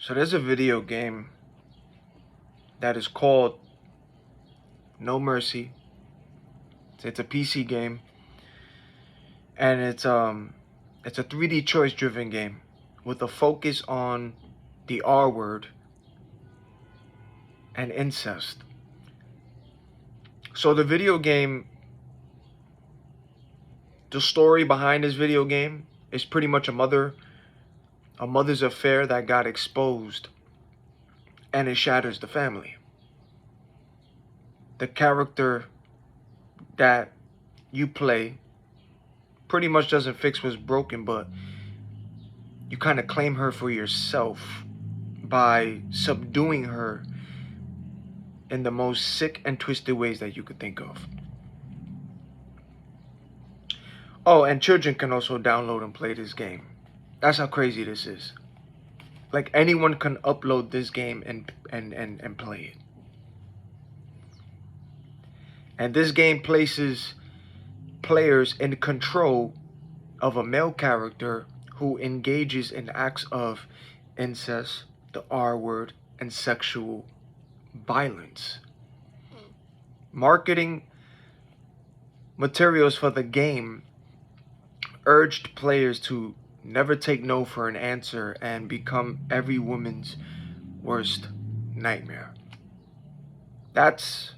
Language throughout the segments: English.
So there's a video game that is called No Mercy. It's a PC game, and it's a 3D choice driven game with a focus on the R word and incest. So the video game, the story behind this video game is pretty much a mother's affair that got exposed, and it shatters the family. The character that you play pretty much doesn't fix what's broken, but you kind of claim her for yourself by subduing her in the most sick and twisted ways that you could think of. Oh, and children can also download and play this game. That's how crazy this is. Like, anyone can upload this game and play it. And this game places players in control of a male character who engages in acts of incest, the R word, and sexual violence. Marketing materials for the game urged players to never take no for an answer and become every woman's worst nightmare. That's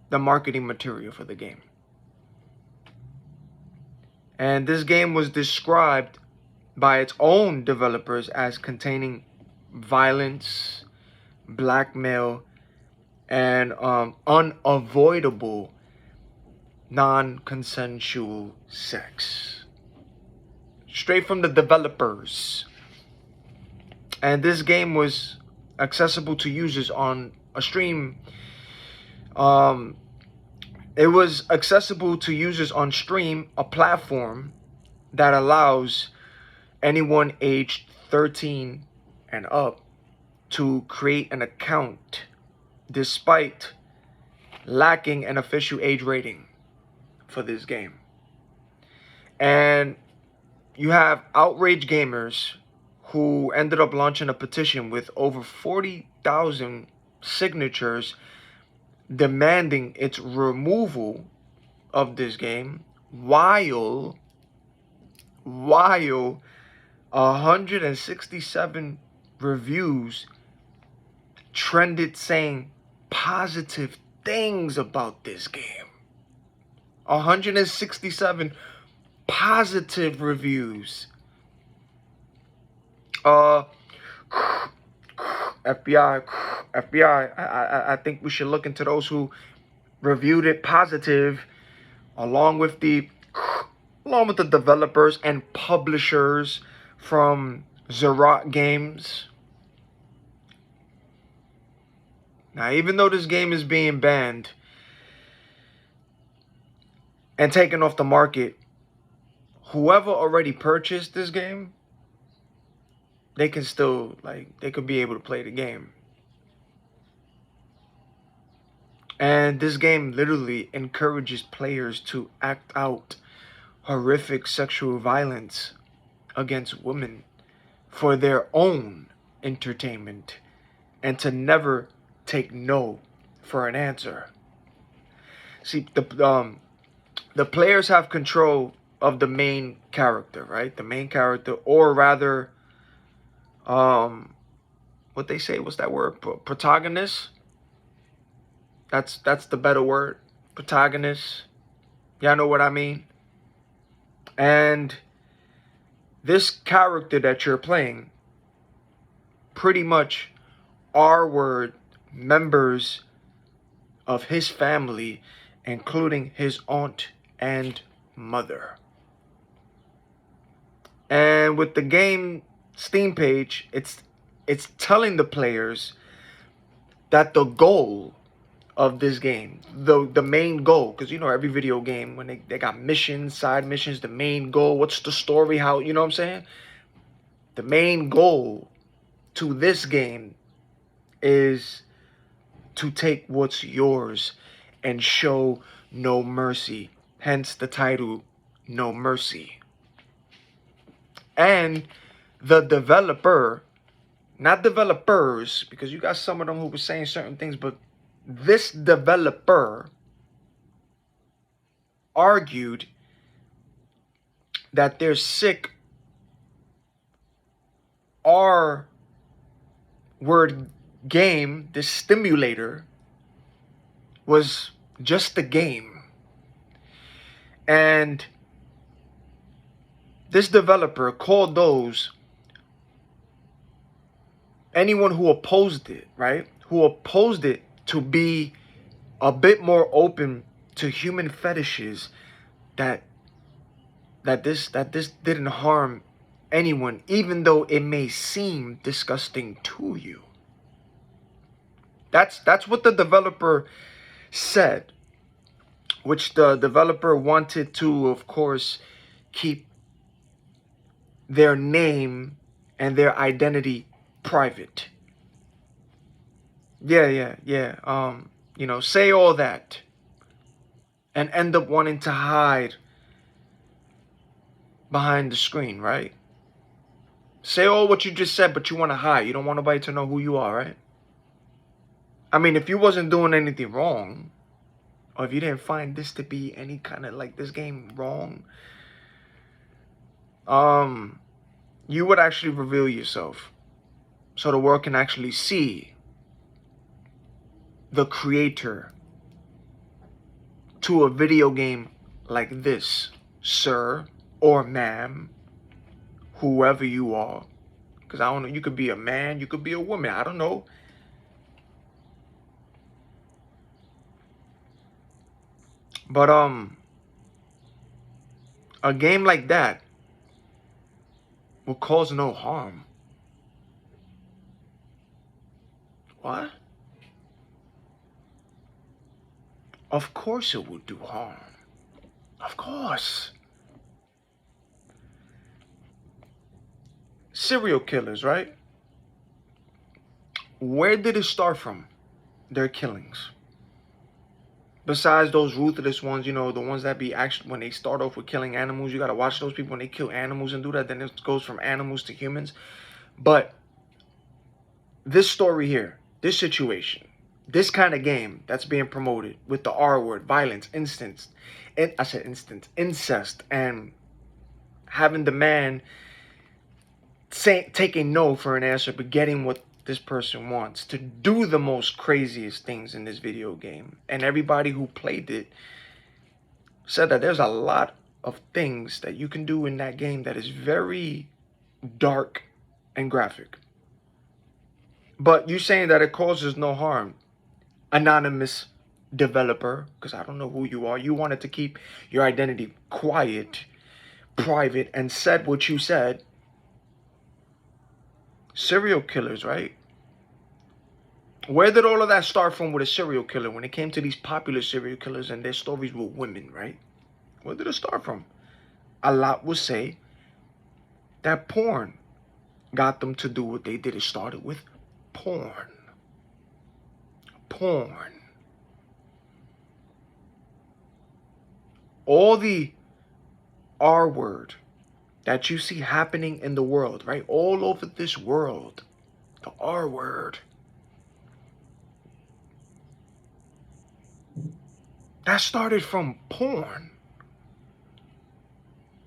the marketing material for the game. And this game was described by its own developers as containing violence, blackmail, and unavoidable non-consensual sex. Straight from the developers. And this game was accessible to users on a stream. It was accessible to users on Stream, a platform that allows anyone aged 13 and up to create an account despite lacking an official age rating for this game. And you have outraged gamers who ended up launching a petition with over 40,000 signatures demanding its removal of this game, while 167 reviews trended saying positive things about this game. 167 positive reviews. FBI, I think we should look into those who reviewed it positive, along with the developers and publishers from Zerat Games. Now, even though this game is being banned and taken off the market, whoever already purchased this game, they can still, they could be able to play the game. And this game literally encourages players to act out horrific sexual violence against women for their own entertainment, and to never take no for an answer. See, the players have control of the main character, right? The main character, or rather, what they say, what's that word? Protagonist. That's the better word. Protagonist. Y'all know what I mean? And this character that you're playing, pretty much R word members of his family, including his aunt and mother. And with the game Steam page, it's telling the players that the goal of this game, the main goal, because every video game, when they got missions, side missions, the main goal, what's the story, how, you know what I'm saying? The main goal to this game is to take what's yours and show no mercy. Hence the title, No Mercy. And the developer, not developers, because you got some of them who were saying certain things, but this developer argued that their sick R word game, this stimulator, was just a game. And this developer called anyone who opposed it, right? Who opposed it to be a bit more open to human fetishes, that this didn't harm anyone, even though it may seem disgusting to you. That's what the developer said, which the developer wanted to, of course, keep their name and their identity private. Yeah. You know, say all that and end up wanting to hide behind the screen, right? Say all what you just said, but you want to hide. You don't want nobody to know who you are, right? I mean, if you wasn't doing anything wrong, or if you didn't find this to be any kind of like this game wrong, you would actually reveal yourself so the world can actually see the creator to a video game like this, sir or ma'am, whoever you are. Because I don't know, you could be a man, you could be a woman, I don't know. But a game like that will cause no harm. What? Of course it would do harm. Of course. Serial killers, right? Where did it start from? Their killings. Besides those ruthless ones, you know, the ones that be actually, when they start off with killing animals, you gotta watch those people when they kill animals and do that, then it goes from animals to humans. But this story here, this situation, this kind of game that's being promoted with the R word, violence, incest, and having the man taking no for an answer, but getting what this person wants, to do the most craziest things in this video game. And everybody who played it said that there's a lot of things that you can do in that game that is very dark and graphic. But you saying that it causes no harm, anonymous developer, because I don't know who you are. You wanted to keep your identity quiet, private, and said what you said. Serial killers, right? Where did all of that start from with a serial killer? When it came to these popular serial killers and their stories with women, right? Where did it start from? A lot will say that porn got them to do what they did. It started with porn. Porn. All the R word that you see happening in the world, right? All over this world. The R word. That started from porn.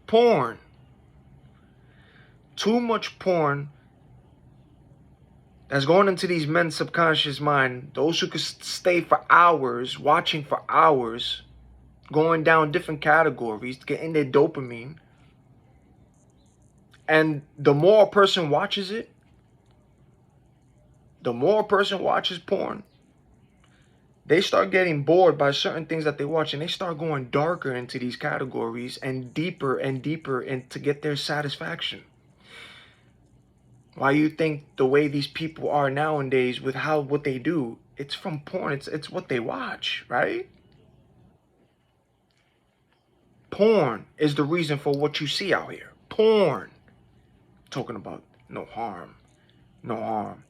Porn. Too much porn that's going into these men's subconscious mind. Those who could stay for hours, watching for hours, going down different categories, getting their dopamine. And the more a person watches it, the more a person watches porn, they start getting bored by certain things that they watch, and they start going darker into these categories and deeper in to get their satisfaction. Why you think the way these people are nowadays with what they do, it's from porn, it's what they watch, right? Porn is the reason for what you see out here. Porn. Talking about no harm. No harm.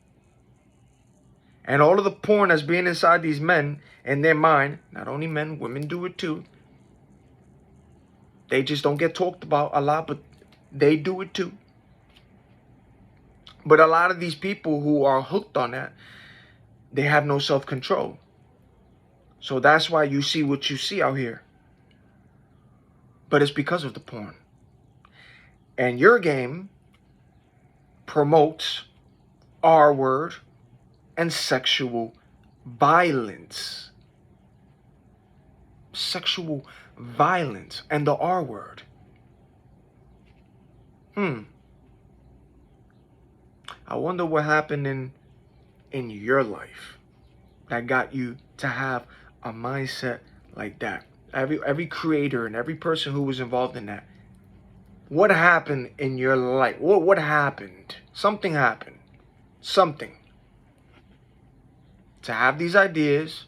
And all of the porn that's being inside these men in their mind, not only men, women do it too. They just don't get talked about a lot, but they do it too. But a lot of these people who are hooked on that, they have no self-control. So that's why you see what you see out here. But it's because of the porn. And your game promotes R word and sexual violence. Sexual violence and the R word. I wonder what happened in your life that got you to have a mindset like that. Every creator and every person who was involved in that. What happened in your life? What happened? Something happened. Something. To have these ideas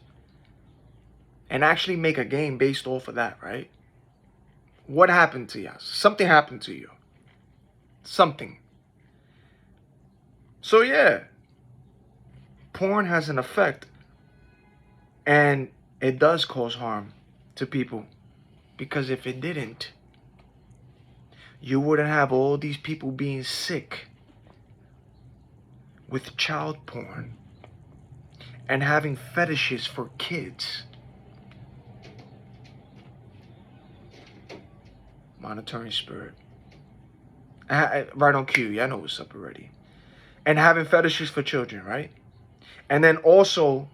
and actually make a game based off of that, right? What happened to you? Something happened to you. Something. So yeah, porn has an effect, and it does cause harm to people, because if it didn't, you wouldn't have all these people being sick with child porn and having fetishes for kids. Monitoring spirit. Right on cue. Y'all know what's up already. And having fetishes for children, right? And then also,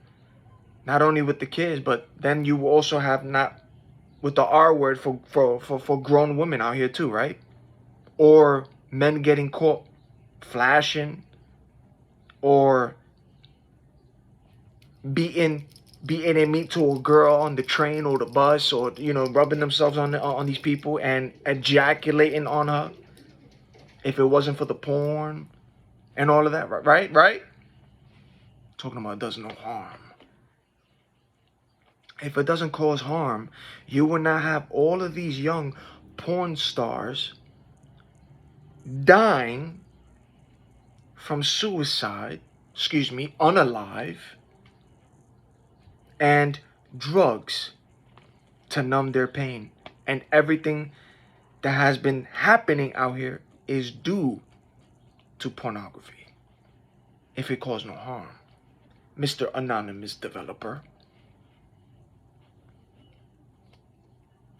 not only with the kids, but then you also have not with the R word for grown women out here too, right? Or men getting caught flashing or beating a meat to a girl on the train or the bus, or rubbing themselves on these people and ejaculating on her if it wasn't for the porn and all of that, right? Talking about does no harm. If it doesn't cause harm, you would not have all of these young porn stars dying from suicide, unalive, and drugs to numb their pain. And everything that has been happening out here is due to pornography. If it caused no harm. Mr. Anonymous Developer.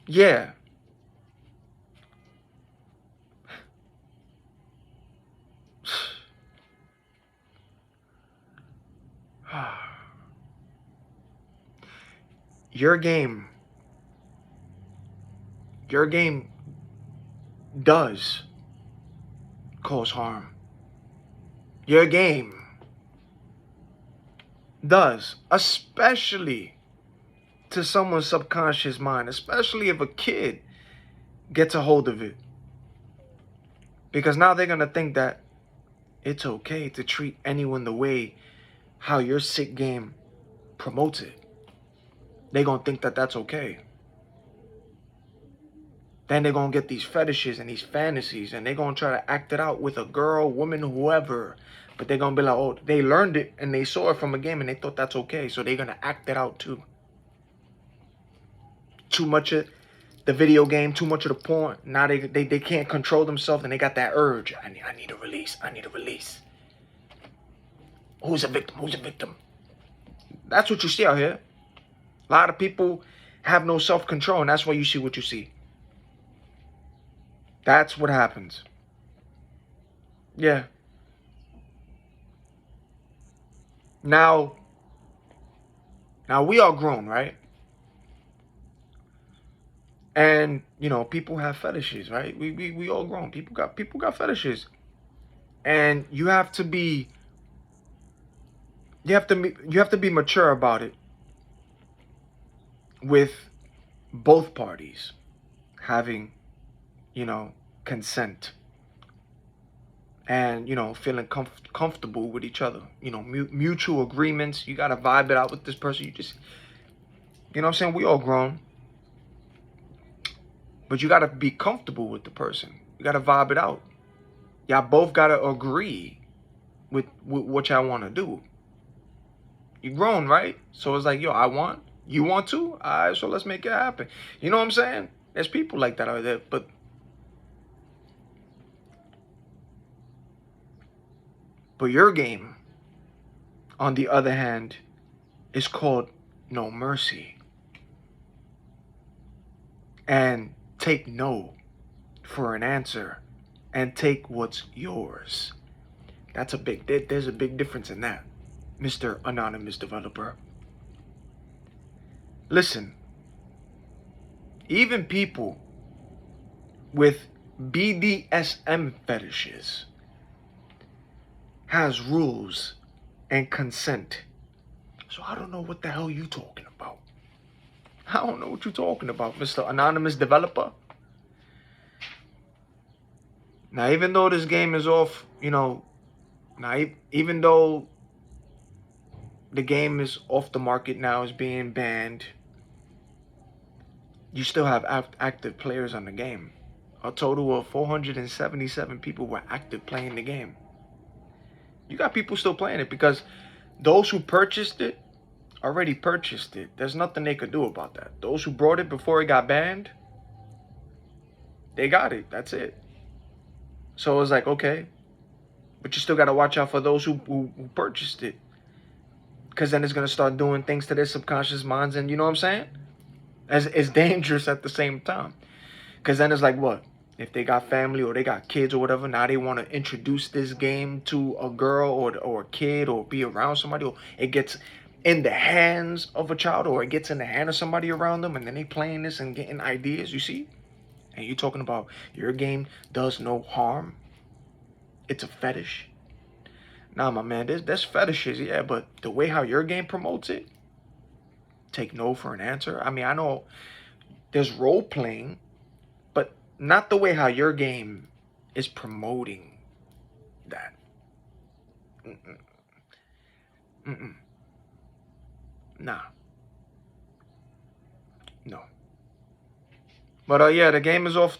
Yeah. Your game does cause harm. Your game does, especially to someone's subconscious mind, especially if a kid gets a hold of it. Because now they're going to think that it's okay to treat anyone the way how your sick game promotes it. They're going to think that that's okay. Then they're going to get these fetishes and these fantasies, and they're going to try to act it out with a girl, woman, whoever. But they're going to be like, oh, they learned it and they saw it from a game and they thought that's okay. So they're going to act it out too. Too much of the video game, too much of the porn. Now they can't control themselves and they got that urge. I need a release. I need a release. Who's a victim? Who's a victim? That's what you see out here. A lot of people have no self-control, and that's why you see what you see. That's what happens. Yeah. Now we are grown, right? And people have fetishes, right? We all grown. People got fetishes, and you have to be mature about it, with both parties having consent and feeling comfortable with each other. Mutual agreements. You gotta vibe it out with this person. You just what I'm saying. We all grown. But you got to be comfortable with the person. You got to vibe it out. Y'all both got to agree with what y'all want to do. You grown, right? So it's like, yo, you want to? All right, so let's make it happen. You know what I'm saying? There's people like that out there. But But your game, on the other hand, is called No Mercy. And take no for an answer, and take what's yours. There's a big difference in that, Mr. Anonymous Developer. Listen, even people with BDSM fetishes has rules and consent. So I don't know what the hell you talking about. I don't know what you're talking about, Mr. Anonymous Developer. Now, even though this game is off, even though the game is off the market now, is being banned, you still have active players on the game. A total of 477 people were active playing the game. You got people still playing it because those who purchased it already purchased it. There's nothing they could do about that. Those who brought it before it got banned, they got it. That's it. So it's like, okay, but you still got to watch out for those who purchased it, because then it's going to start doing things to their subconscious minds, and you know what I'm saying? It's dangerous at the same time, because then it's like, what? If they got family or they got kids or whatever, now they want to introduce this game to a girl or a kid, or be around somebody, or it gets in the hands of a child, or it gets in the hand of somebody around them, and then they playing this and getting ideas, you see? And you talking about your game does no harm? It's a fetish? Nah, my man, there's fetishes, yeah, but the way how your game promotes it, take no for an answer. I mean, I know there's role playing, but not the way how your game is promoting that. Nah. No. But yeah, the game is off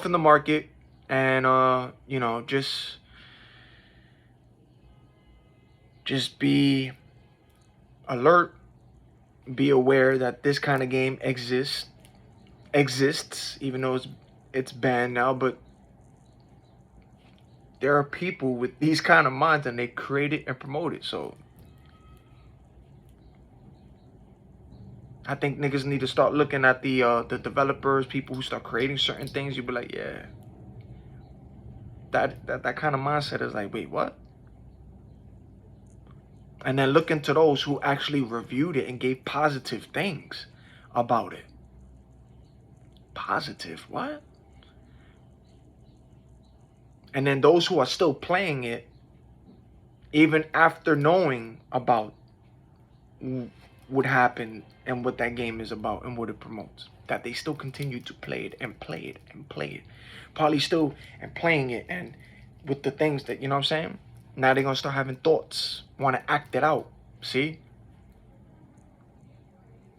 in the market, and just be alert, be aware that this kind of game exists, even though it's banned now. But there are people with these kind of minds, and they create it and promote it. So I think niggas need to start looking at the developers, people who start creating certain things. You'd be like, yeah, that kind of mindset is like, wait, what? And then look into those who actually reviewed it and gave positive things about it. Positive, what? And then those who are still playing it, even after knowing about what happened and what that game is about and what it promotes, that they still continue to play it and play it and play it. Probably still and playing it, and with the things that, you know what I'm saying? Now they're going to start having thoughts, want to act it out. See?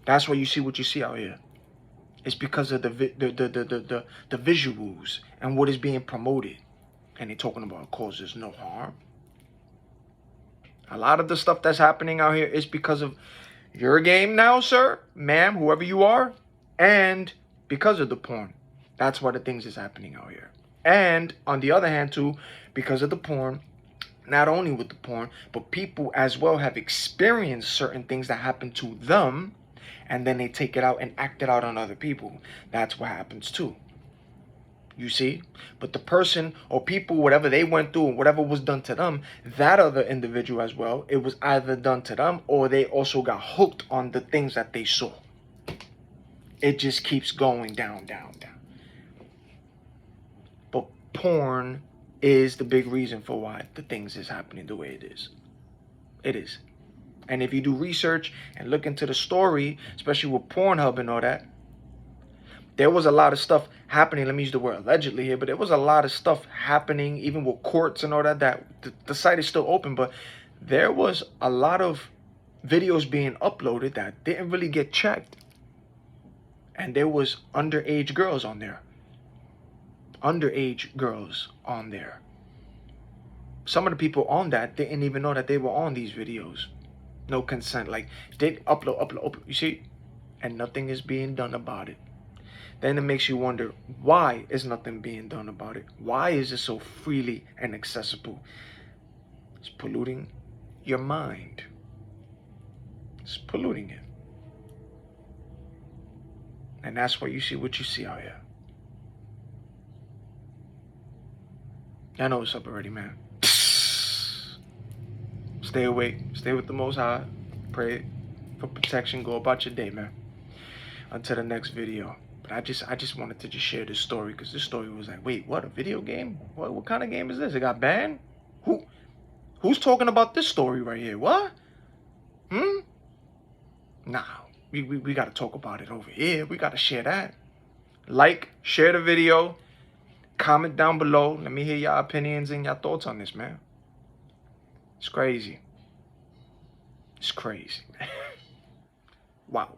That's why you see what you see out here. It's because of the visuals and what is being promoted. And they're talking about causes no harm. A lot of the stuff that's happening out here is because of your game now, sir, ma'am, whoever you are, and because of the porn. That's why the things is happening out here. And on the other hand, too, because of the porn, not only with the porn, but people as well have experienced certain things that happen to them, and then they take it out and act it out on other people. That's what happens too. You see? But the person or people, whatever they went through and whatever was done to them, that other individual as well, it was either done to them or they also got hooked on the things that they saw. It just keeps going down, down, down. But porn is the big reason for why the things is happening the way it is. It is. And if you do research and look into the story, especially with Pornhub and all that, there was a lot of stuff happening. Let me use the word allegedly here, but there was a lot of stuff happening, even with courts and all that, the site is still open, but there was a lot of videos being uploaded that didn't really get checked. And there was underage girls on there. Underage girls on there. Some of the people on that didn't even know that they were on these videos. No consent. Like, they upload. You see? And nothing is being done about it. Then it makes you wonder, why is nothing being done about it? Why is it so freely and accessible? It's polluting your mind. It's polluting it. And that's why you see what you see out here. I know what's up already, man. Stay awake. Stay with the Most High. Pray for protection. Go about your day, man. Until the next video. But I just wanted to just share this story, because this story was like, wait, what, a video game? What kind of game is this? It got banned? Who's talking about this story right here? What? Nah, we got to talk about it over here. We got to share that. Like, share the video, comment down below. Let me hear your opinions and your thoughts on this, man. It's crazy. It's crazy, man. Wow.